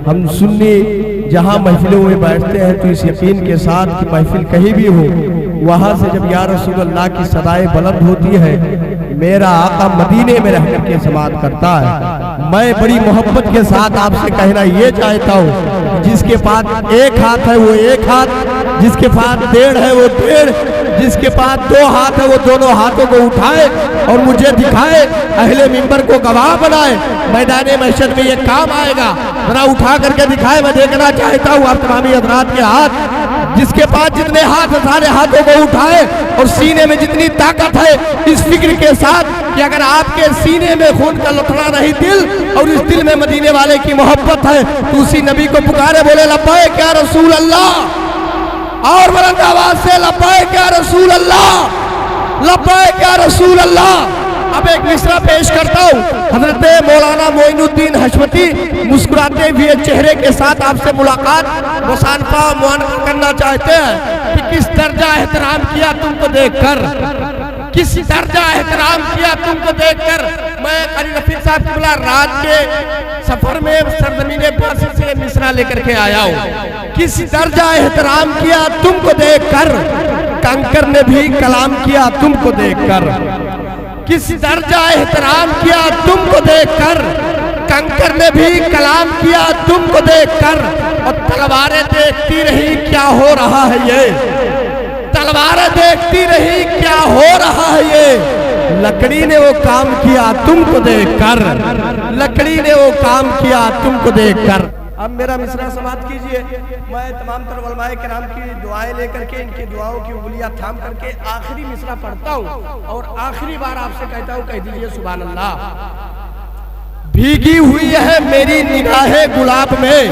हम सुन्नी जहाँ महफिलों में बैठते हैं तो इस यकीन के साथ कि महफिल कहीं भी हो, वहाँ से जब या रसूल अल्लाह की सदाएं बुलंद होती है, मेरा आका मदीने में रह करके समात करता है। मैं बड़ी मोहब्बत के साथ आपसे कहना ये चाहता हूँ, जिसके पास एक हाथ है वो एक हाथ, जिसके पास डेढ़ है वो डेढ़, जिसके पास दो हाथ है वो दोनों हाथों को उठाए और मुझे दिखाए, अहले मिंबर को गवाह बनाए। मैदाने महशर में ये काम आएगा, जरा उठा करके दिखाए। मैं देखना चाहता हूँ आप तमामी हज़रात के हाथ, जिसके पास जितने हाथ सारे हाथों को उठाए और सीने में जितनी ताकत है, इस फिक्र के साथ कि अगर आपके सीने में खून का लथड़ा नहीं दिल और इस दिल में मदीने वाले की मोहब्बत है, तो उसी नबी को पुकारे, बोले लब्बैक या रसूल अल्लाह, और बुलंद आवाज से लब्बैक या रसूल अल्लाह, लब्बैक या रसूल अल्लाह। अब एक मिसरा पेश करता हूँ। हजरत मौलाना मोइनुद्दीन हशमती मुस्कुराते हुए चेहरे के साथ आपसे मुलाकात मुसानफा मुआनका करना चाहते हैं कि किस दर्जा एहतराम किया तुमको देखकर, किस दर्जा एहतराम किया तुमको देखकर। मैं कारी रफीक साहब की बुला रात के सफर में सरजमीने पास से मिसरा लेकर के आया हूँ। किस दर्जा एहतराम किया तुमको देखकर, कंकर ने भी कलाम किया तुमको देखकर। किस दर्जा एहतराम किया तुमको देखकर, कंकर ने भी कलाम किया तुमको देखकर। और तलवारें देखती रही क्या हो रहा है ये, तलवारें देखती रही क्या हो रहा है ये। लकड़ी ने वो काम किया तुमको देखकर, लकड़ी ने वो काम किया तुमको देखकर। अब मेरा मिसरा समाप्त कीजिए। मैं तमाम तर उलमाए किराम की दुआएं लेकर के, इनकी दुआओं की उंगलियां थाम करके आखिरी मिसरा पढ़ता हूँ और आखिरी बार आपसे कहता हूँ, कह दीजिए सुभान अल्लाह। भीगी हुई है मेरी निगाहे गुलाब में,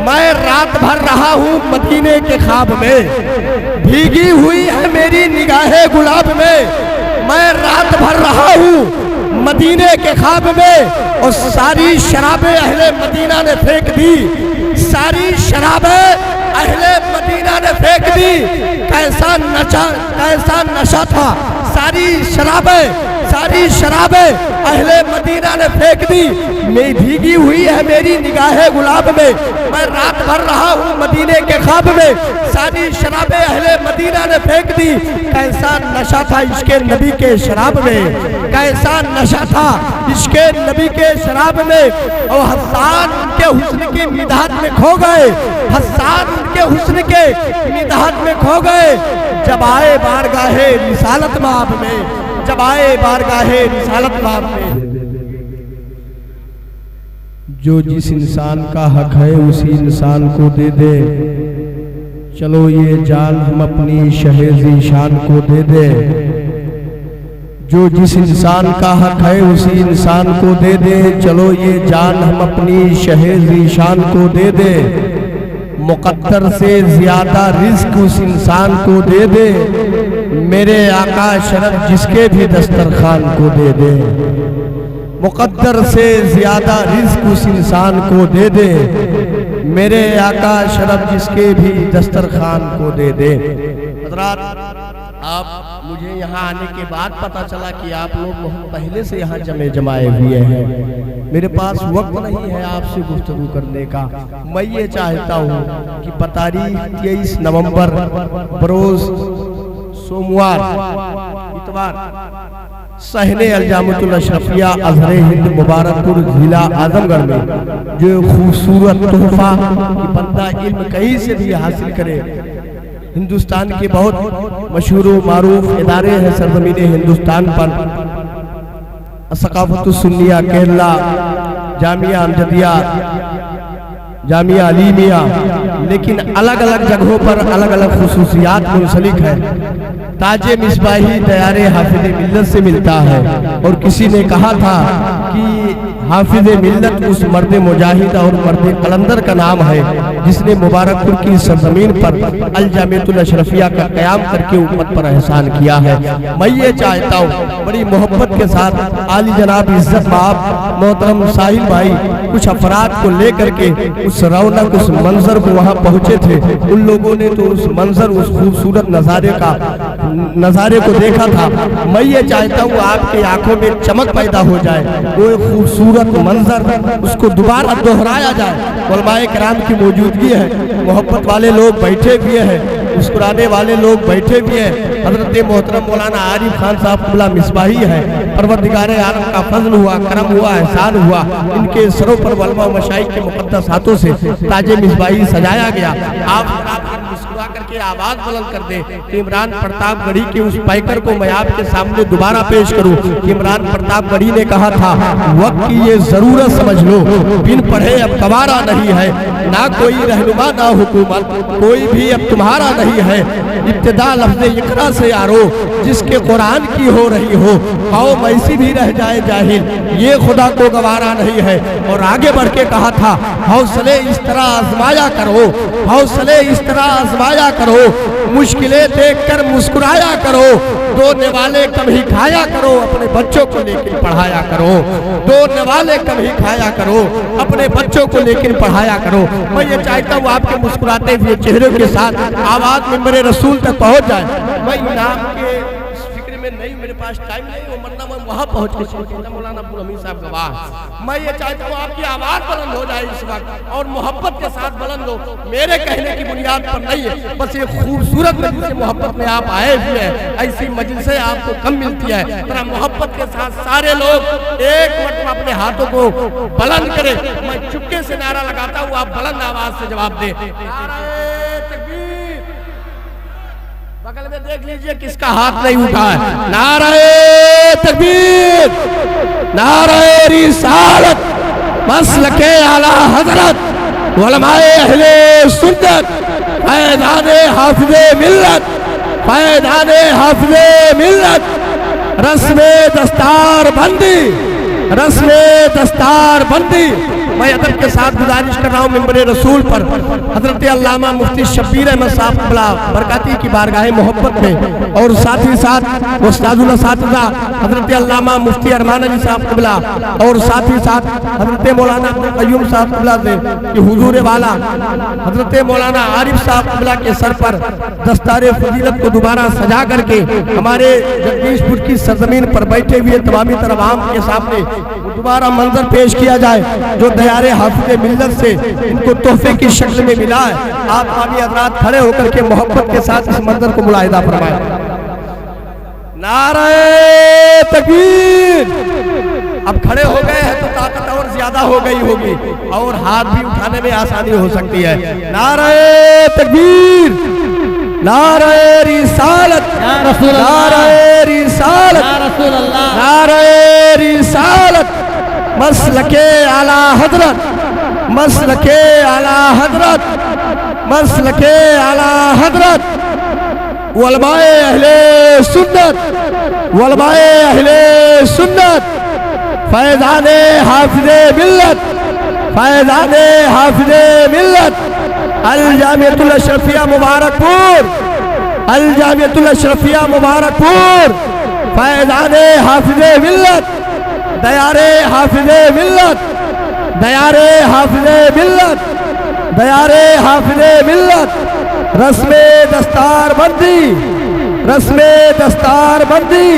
मैं रात भर रहा हूँ मदीने के ख्वाब में। भीगी हुई है मेरी निगाहे गुलाब में, मैं रात भर रहा हूँ मदीने के ख्वाब में। और सारी शराबें अहले मदीना ने फेंक दी, सारी शराबें अहले मदीना ने फेंक दी। कैसा नशा था, सारी शराबें अहले मदीना ने फेंक दी। मैं भीगी हुई है मेरी निगाहे गुलाब में, मैं रात भर रहा हूँ मदीने के ख्वाब में। सारी शराबें अहले मदीना ने फेंक दी। कैसा नशा था इश्के नबी के शराब में, कैसा नशा था इश्के नबी के शराब में। और हस्सान के हुस्न की मिदाद में खो गए, हस्सान के हुस्न के मिदाद में खो गए। जब आए बारगाहे रिसालत माब में, जब आए बारगाहे रिसालत माब में। जो जिस इंसान का हक है उसी इंसान को दे दे, चलो ये जान हम अपनी शहे शान को दे दे। जो जिस इंसान का हक है उसी इंसान को दे दे, चलो ये जान हम अपनी शहे शान को दे दे। मुकद्दर से ज्यादा रिस्क उस इंसान को दे दे, मेरे आका शरफ जिसके भी दस्तरखान को दे दे। मुकद्दर से ज्यादा रिस्क उस इंसान को दे दे, मेरे आका शरफ जिसके भी दस्तरखान को दे दे। हज़रात, आप मुझे यहाँ आने के बाद पता चला कि आप लोग बहुत पहले से यहाँ जमाए हुए हैं। मेरे पास वक्त नहीं है आपसे गुफ्तगू करने का। मैं ये चाहता हूँ कि तारीख 23 नवंबर बरोज सोमवार इतवार सहने अलजामतुल अशरफिया अजहर हिंद मुबारकपुर जिला आजमगढ़ में जो खूबसूरत तोहफा कि बंदा इल्म कहीं से भी हासिल करे। हिंदुस्तान के बहुत मशहूर मारूफ इदारे हैं सरजमीन हिंदुस्तान पर, सकाफतुस सुन्निया केरला, जामिया अमजदिया, जामिया अलीमिया, लेकिन अलग अलग जगहों पर अलग अलग खुसूसियात मुंसलिक है। ताजे मिसबाही तैयारे हाफिज मिल्लत से मिलता है। और किसी ने कहा था कि हाफिज मिल्लत उस मर्द मुजाहिद और मर्द कलंदर का नाम है जिसने मुबारकपुर की सरजमीन पर अल जामियतुल अशरफिया का क़याम करके उम्मत पर एहसान किया है। मैं ये चाहता हूँ बड़ी मोहब्बत के साथ आली जनाब इज्जत माब मोहतरम साहिल भाई कुछ अफराद को लेकर के उस रौनक उस मंजर को वहाँ पहुँचे थे। उन लोगों ने तो उस मंजर उस खूबसूरत नज़ारे को देखा था। मैं ये चाहता हूँ आपके आंखों में चमक पैदा हो जाए। वो खूबसूरत सूरत मंजर उसको दोबारा दोहराया जाए। उलमाए किराम की मौजूदगी है, मोहब्बत वाले लोग बैठे हुए हैं, मुस्कुराने वाले लोग बैठे हुए हैं। हजरत मोहतरम मौलाना आरिफ खान साहब क़िबला मिसबाही है। परवरदिगारे आलम का फजल हुआ, करम हुआ, एहसान हुआ, इनके सरों पर उलमा व मशाइख के मुक़द्दस हाथों से ताजे मिसबाही सजाया गया। आप मुस्कुरा करके आवाज बुलंद कर दे कि इमरान प्रतापगढ़ी के उस पैकर को मैं आपके सामने दोबारा पेश करूं। इमरान प्रतापगढ़ी ने कहा था, वक्त की ये जरूरत समझ लो, बिन पढ़े अब गवारा नहीं है, ना कोई रहनुमा ना हुकूमत, कोई भी अब तुम्हारा नहीं है। इब्तिदा लफ्ज़ इक़रा से यारो, जिसके कुरान की हो रही हो, कौम ऐसी भी रह जाए जाहिल, ये खुदा को गवारा नहीं है। और आगे बढ़ के कहा था, हौसले इस तरह आजमाया करो, हौसले इस तरह आजमाया करो, मुश्किलें देखकर मुस्कुराया करो, दो वाले कम ही खाया करो, अपने बच्चों को लेकर पढ़ाया करो, दो वाले कम ही खाया करो, अपने बच्चों को लेकर पढ़ाया करो। मैं ये चाहता हूँ आपके मुस्कुराते हुए चेहरे के साथ आवाज में मेरे रसूल तक पहुंच जाए। मैं नाम के फिक्र में नहीं, मेरे पास टाइम नहीं, वो मरना मैं वहां पहुंच के मौलाना अब्दुल हमीद साहब गवाह। मैं ये चाहता हूँ आपकी आवाज बुलंद हो जाए इस वक्त, और मोहब्बत के साथ बुलंद हो। मेरे कहने की बुनियाद पर नहीं है, बस ये खूबसूरत मजलिस मोहब्बत में आप आए हुए हैं, ऐसी मजलिसें आपको कम मिलती है। तरह मोहब्बत के साथ सारे लोग एक मरतबा अपने हाथों को बुलंद करें। मैं चुपके से नारा लगाता हूँ, आप बुलंद आवाज से जवाब दें। बगल में देख लीजिए किसका हाथ नहीं उठा है। नारे तकबीर, नारे रिसालत, मसलके आला हजरत, उलमाए अहले सुन्नत, फैज़ाने हाफ़िज़े मिल्लत, फैज़ाने हाफ़िज़े मिल्लत, रस्मे दस्तार बंदी, रस्मे दस्तार बंदी। मैं अदब के साथ गुजारिश कर रहा हूँ मिंबर रसूल पर हजरत अल्लामा मुफ्ती शब्बीर अहमद साहब क़िबला बरकाती की बारगाह मोहब्बत में, और साथ ही साथ उस्तादुल असातिज़ा हजरत अल्लामा मुफ्ती अरमान अली साहब क़िबला, और साथ ही साथ हजरत मौलाना अब्दुल क़य्यूम साहब क़िबला से कि हुजूर वाला हजरत मौलाना आरिफ साहब क़िबला के सर पर दस्तारे फजीलत को दोबारा सजा करके हमारे जगदीशपुर की सरजमीन पर बैठे हुए तमामी तरह आवाम के सामने दोबारा मंजर पेश किया जाए जो दयारे हाफिज़े मिल्लत से इनको तोहफे की शक्ल में मिला है। आप आमी हज़रात खड़े होकर के मोहब्बत के साथ इस मंजर को मुलाहिदा फरमाएं। नारे तकबीर। अब खड़े हो गए हैं तो ताकत और ज्यादा हो गई होगी और हाथ भी उठाने में आसानी हो सकती है। नारे तकबीर, नारे रिसालत, नारे रिसालत, नारे रिसालत, मसलके आला हजरत, मसलके आला हजरत, मसलके आला हजरत, उलमाए अहले सुन्नत, उलमाए अहले सुन्नत, फैज़ाने हाफिज़े मिल्लत, फैज़ाने हाफिज़े मिल्लत, अल जामियतुल अशरफिया मुबारकपुर, अल जामियतुल अशरफिया मुबारकपुर, फैज़ाने हाफिज़े मिल्लत, दयारे हाफिज़े मिल्लत, दयारे हाफिज़े मिल्लत, दयारे हाफिज़े मिल्लत, रस्मे दस्तार बंदी, रस्मे दस्तार बंदी,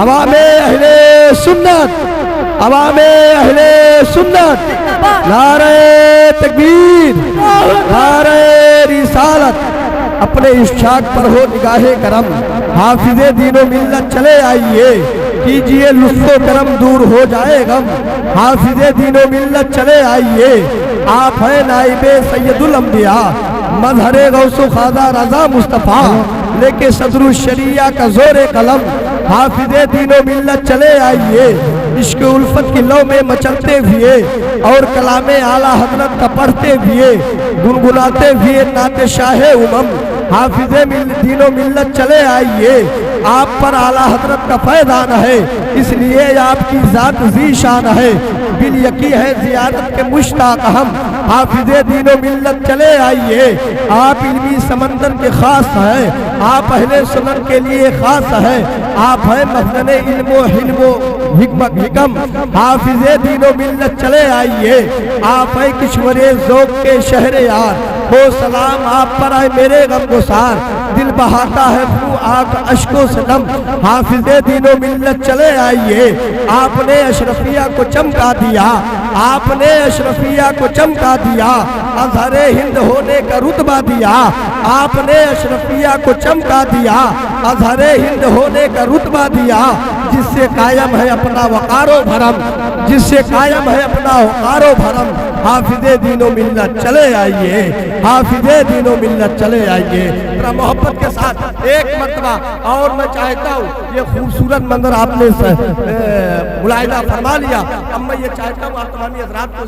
अवामे अहले सुन्नत, अवामे अहले सुन्नत, नारे तकबीर, नारे रिसालत। अपने इश्शाक पर हो निगाहे करम, हाफिज़े दीनो मिल्लत चले आइए, कीजिए लुत्फ़ो करम दूर हो जाए गम, हाफिज़े दीनो मिल्लत चले आइए। आप हैं नाइबे सैयदुल अंबिया, मज़हरे गौसो ख़ाजा रज़ा मुस्तफ़ा, लेके सदरुल शरिया का ज़ोरे कलम, हाफिज़े दीनो मिल्लत चले आइए। इश्क़ उल्फत की लौ में मचलते हुए और कलामे आला हज़रत का पढ़ते हुए, गुनगुनाते हुए नाते शाहे उमम, हाफिज़े दीनो मिल्लत चले आइए। आप पर आला हज़रत का फैज़ान है, इसलिए आपकी ज़ात ज़ीशान है, बिल यकी है ज़ियारत के मुश्ताक़ हम, हाफिज़े दीनो मिल्लत चले आइए। आप इल्मी समंदर के ख़ास हैं, आप अहले सुनन के लिए ख़ास है, आप हैं मखज़ने इल्मो हिल्मो हिकम, हाफिज़े दीनो मिल्लत चले आइए। आप हैं किश्वरे ज़ौक़ के शहरे यार, हो सलाम आप पर आए मेरे गमगुसार, दिल बहाता है फू आग अश्कों से दम, हाफिज़े दीनो मिल्लत चले आइए, आपने अशरफिया को चमका दिया, आपने अशरफिया को चमका दिया, अज़हरे हिंद होने का रुतबा दिया, आपने अशरफिया को चमका दिया, अज़हरे हिंद होने का रुतबा दिया, जिससे कायम है अपना वकारो भरम, जिससे कायम है अपना वकारो भरम, हाफिज़े दीनो मिल्लत चले आइए, हाफिज़े दीनो मिल्लत चले आइए। जरा मोहब्बत के साथ एक मरतबा और मैं चाहता हूँ, ये खूबसूरत मंजर आपने मुलाहिजा फरमा लिया, अब मैं ये चाहता हूँ आप तमामी हज़रात को